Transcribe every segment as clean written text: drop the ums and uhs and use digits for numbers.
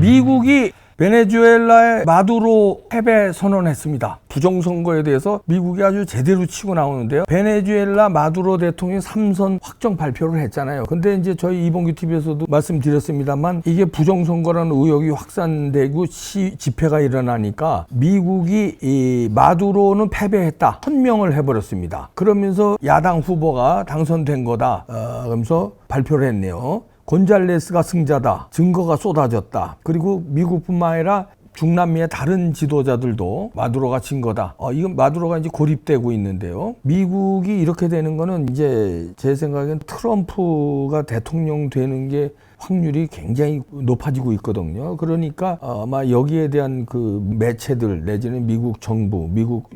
미국이 베네수엘라의 마두로 패배 선언했습니다. 부정선거에 대해서 미국이 아주 제대로 치고 나오는데요. 베네수엘라 마두로 대통령이 3선 확정 발표를 했잖아요. 근데 이제 저희 이봉규 TV에서도 말씀드렸습니다만 이게 부정선거라는 의혹이 확산되고 집회가 일어나니까 미국이 이 마두로는 패배했다 선명을 해버렸습니다. 그러면서 야당 후보가 당선된 거다 그러면서 발표를 했네요. 곤잘레스가 승자다. 증거가 쏟아졌다. 그리고 미국뿐만 아니라 중남미의 다른 지도자들도 마두로가 진 거다. 이건 마두로가 이제 고립되고 있는데요. 미국이 이렇게 되는 거는 이제 제 생각엔 트럼프가 대통령 되는 게 확률이 굉장히 높아지고 있거든요. 그러니까 아마 여기에 대한 그 매체들 내지는 미국 정부, 미국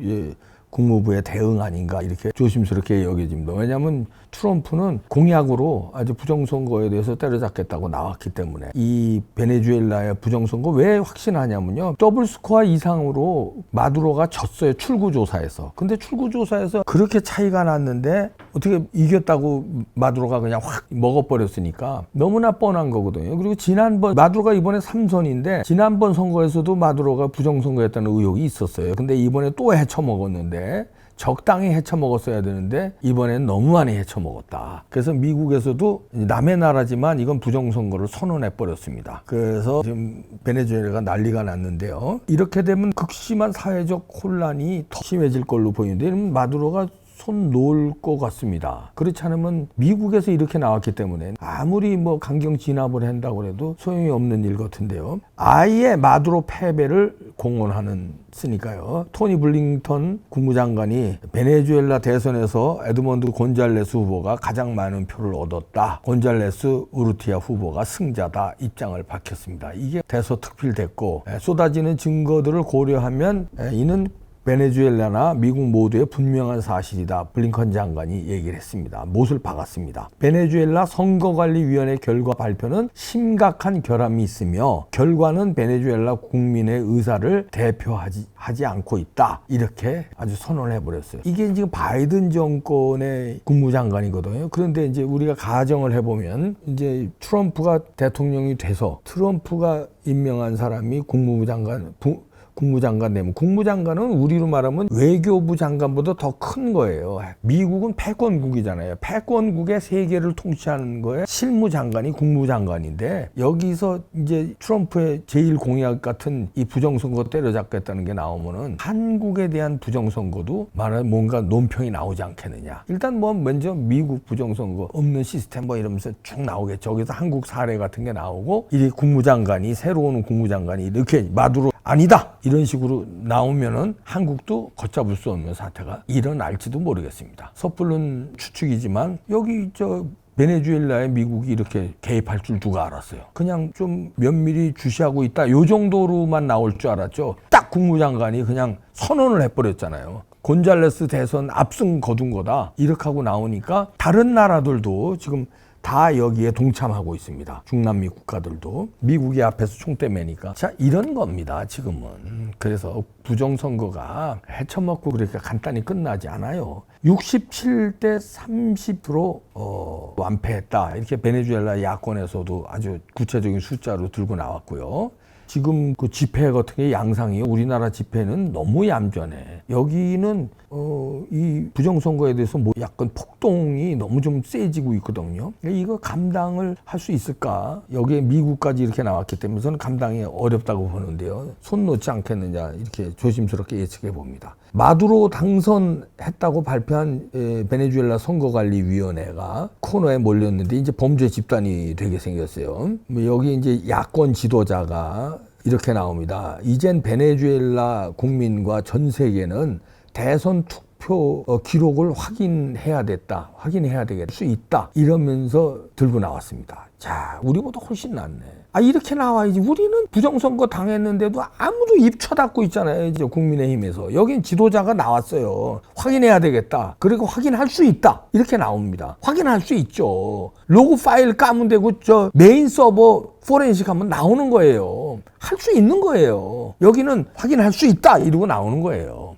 국무부의 대응 아닌가 이렇게 조심스럽게 여겨집니다. 왜냐하면 트럼프는 공약으로 아주 부정선거에 대해서 때려잡겠다고 나왔기 때문에 이 베네수엘라의 부정선거 왜 확신하냐면요. 더블 스코어 이상으로 마두로가 졌어요. 출구조사에서. 근데 출구조사에서 그렇게 차이가 났는데 어떻게 이겼다고 마두로가 그냥 확 먹어버렸으니까 너무나 뻔한 거거든요. 그리고 지난번 마두로가 이번에 3선인데 지난번 선거에서도 마두로가 부정선거였다는 의혹이 있었어요. 근데 이번에 또 헤쳐먹었는데 적당히 헤쳐먹었어야 되는데 이번엔 너무 많이 헤쳐먹었다. 그래서 미국에서도 남의 나라지만 이건 부정선거를 선언해버렸습니다. 그래서 지금 베네수엘라가 난리가 났는데요. 이렇게 되면 극심한 사회적 혼란이 더 심해질 걸로 보이는데 마두로가 손 놓을 것 같습니다. 그렇지 않으면 미국에서 이렇게 나왔기 때문에 아무리 뭐 강경 진압을 한다고 해도 소용이 없는 일 같은데요. 아예 마두로 패배를 공언하는 쓰니까요. 토니 블링턴 국무장관이 베네수엘라 대선에서 에드먼드 곤잘레스 후보가 가장 많은 표를 얻었다. 곤잘레스 우르티아 후보가 승자다 입장을 밝혔습니다. 이게 대서특필됐고 쏟아지는 증거들을 고려하면 이는 베네수엘라나 미국 모두의 분명한 사실이다. 블링컨 장관이 얘기를 했습니다. 못을 박았습니다. 베네수엘라 선거관리위원회 결과 발표는 심각한 결함이 있으며 결과는 베네수엘라 국민의 의사를 대표하지 않고 있다. 이렇게 아주 선언을 해버렸어요. 이게 지금 바이든 정권의 국무장관이거든요. 그런데 이제 우리가 가정을 해보면 이제 트럼프가 대통령이 돼서 트럼프가 임명한 사람이 국무장관 되면 국무장관은 우리로 말하면 외교부 장관보다 더 큰 거예요. 미국은 패권국이잖아요. 패권국의 세계를 통치하는 거에 실무장관이 국무장관인데 여기서 이제 트럼프의 제1공약 같은 이 부정선거 때려잡겠다는 게 나오면은 한국에 대한 부정선거도 말하면 뭔가 논평이 나오지 않겠느냐. 일단 뭐 먼저 미국 부정선거 없는 시스템 뭐 이러면서 쭉 나오겠죠. 여기서 한국 사례 같은 게 나오고 이 국무장관이 새로 오는 국무장관이 이렇게 마두로 아니다 이런 식으로 나오면은 한국도 걷잡을 수 없는 사태가 일어날지도 모르겠습니다. 섣부른 추측이지만 여기 베네수엘라에 미국이 이렇게 개입할 줄 누가 알았어요. 그냥 좀 면밀히 주시하고 있다 요 정도로만 나올 줄 알았죠. 딱 국무장관이 그냥 선언을 해버렸잖아요. 곤잘레스 대선 압승 거둔 거다 이렇게 하고 나오니까 다른 나라들도 지금 다 여기에 동참하고 있습니다. 중남미 국가들도 미국이 앞에서 총대 매니까 자 이런 겁니다. 지금은. 그래서 부정선거가 헤쳐먹고 그렇게 간단히 끝나지 않아요. 67대 30으로 완패했다. 이렇게 베네수엘라 야권에서도 아주 구체적인 숫자로 들고 나왔고요. 지금 그 집회 같은 게 양상이에요. 우리나라 집회는 너무 얌전해. 여기는 이 부정선거에 대해서 뭐 약간 폭동이 너무 좀 세지고 있거든요. 이거 감당을 할 수 있을까? 여기에 미국까지 이렇게 나왔기 때문에 저는 감당이 어렵다고 보는데요. 손 놓지 않겠느냐 이렇게 조심스럽게 예측해 봅니다. 마두로 당선했다고 발표한 베네수엘라 선거관리위원회가 코너에 몰렸는데 이제 범죄 집단이 되게 생겼어요. 여기 이제 야권 지도자가 이렇게 나옵니다. 이젠 베네수엘라 국민과 전 세계는 대선 투표 기록을 확인해야 되겠 수 있다. 이러면서 들고 나왔습니다. 자, 우리보다 훨씬 낫네. 이렇게 나와야지. 우리는 부정선거 당했는데도 아무도 입 쳐닫고 있잖아요. 이제 국민의힘에서. 여긴 지도자가 나왔어요. 확인해야 되겠다. 그리고 확인할 수 있다. 이렇게 나옵니다. 확인할 수 있죠. 로그 파일 까면 되고, 메인 서버 포렌식 하면 나오는 거예요. 할 수 있는 거예요. 여기는 확인할 수 있다 이러고 나오는 거예요.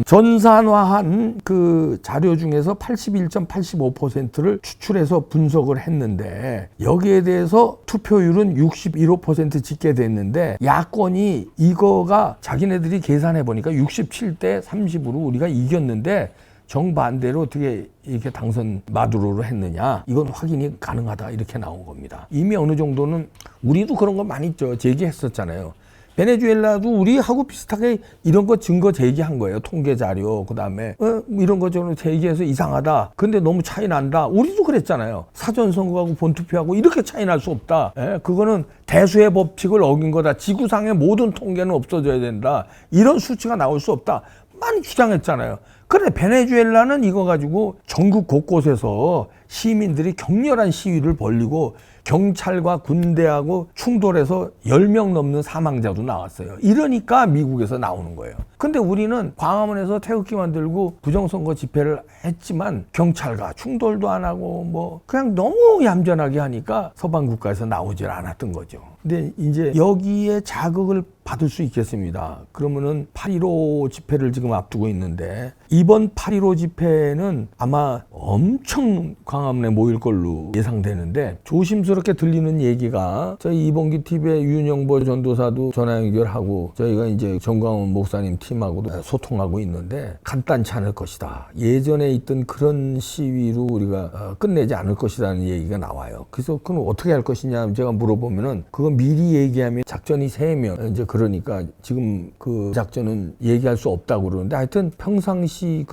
전산화한 그 자료 중에서 81.85%를 추출해서 분석을 했는데 여기에 대해서 투표율은 61% 집계됐는데 야권이 이거가 자기네들이 계산해 보니까 67대 30으로 우리가 이겼는데 정반대로 어떻게 이렇게 당선 마두로를 했느냐 이건 확인이 가능하다 이렇게 나온 겁니다. 이미 어느 정도는 우리도 그런 거 많이 제기했었잖아요. 베네수엘라도 우리하고 비슷하게 이런 거 증거 제기한 거예요. 통계 자료 그다음에 이런 거 저는 제기해서 이상하다. 근데 너무 차이 난다. 우리도 그랬잖아요. 사전 선거하고 본투표하고 이렇게 차이 날 수 없다. 그거는 대수의 법칙을 어긴 거다. 지구상의 모든 통계는 없어져야 된다. 이런 수치가 나올 수 없다. 많이 주장했잖아요. 그런데 베네수엘라는 이거 가지고 전국 곳곳에서 시민들이 격렬한 시위를 벌이고 경찰과 군대하고 충돌해서 10명 넘는 사망자도 나왔어요. 이러니까 미국에서 나오는 거예요. 근데 우리는 광화문에서 태극기 만들고 부정선거 집회를 했지만 경찰과 충돌도 안 하고 뭐 그냥 너무 얌전하게 하니까 서방 국가에서 나오질 않았던 거죠. 근데 이제 여기에 자극을 받을 수 있겠습니다. 그러면은 8.15 집회를 지금 앞두고 있는데 이번 8.15 집회는 아마 엄청 광화문에 모일 걸로 예상되는데 조심스럽게 들리는 얘기가 저희 이봉기 TV의 윤영보 전도사도 전화 연결하고 저희가 이제 정광훈 목사님 팀하고도 소통하고 있는데 간단치 않을 것이다. 예전에 있던 그런 시위로 우리가 끝내지 않을 것이라는 얘기가 나와요. 그래서 그건 어떻게 할 것이냐 제가 물어보면은 그건 미리 얘기하면 작전이 세면 이제 그러니까 지금 그 작전은 얘기할 수 없다고 그러는데 하여튼 평상시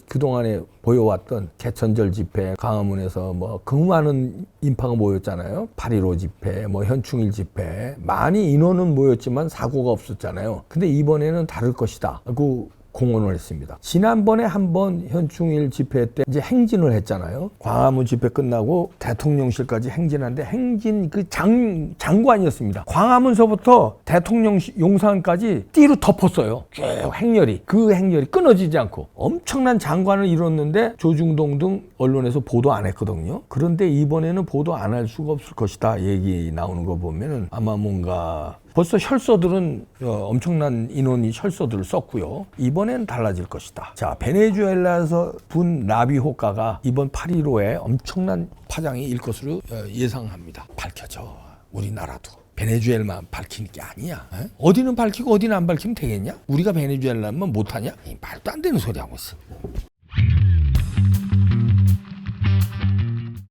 그동안에 보여왔던 개천절 집회, 광화문에서 뭐 그 많은 인파가 모였잖아요. 8.15 집회, 뭐 현충일 집회 많이 인원은 모였지만 사고가 없었잖아요. 근데 이번에는 다를 것이다. 그 공언을 했습니다. 지난번에 한번 현충일 집회 때 이제 행진을 했잖아요. 광화문 집회 끝나고 대통령실까지 행진하는데 행진 그 장관이었습니다. 광화문서부터 대통령 용산까지 띠로 덮었어요. 쭉 행렬이. 그 행렬이 끊어지지 않고 엄청난 장관을 이뤘는데 조중동 등 언론에서 보도 안 했거든요. 그런데 이번에는 보도 안 할 수가 없을 것이다. 얘기 나오는 거 보면은 아마 뭔가 벌써 혈서들은 엄청난 인원이 혈서들을 썼고요. 이번엔 달라질 것이다. 자, 베네수엘라에서 분 나비 효과가 이번 8.15에 엄청난 파장이 일 것으로 예상합니다. 밝혀져. 우리나라도. 베네수엘만 밝히는 게 아니야. 어디는 밝히고 어디는 안 밝히면 되겠냐? 우리가 베네수엘라면 못하냐? 말도 안 되는 소리 하고 있어.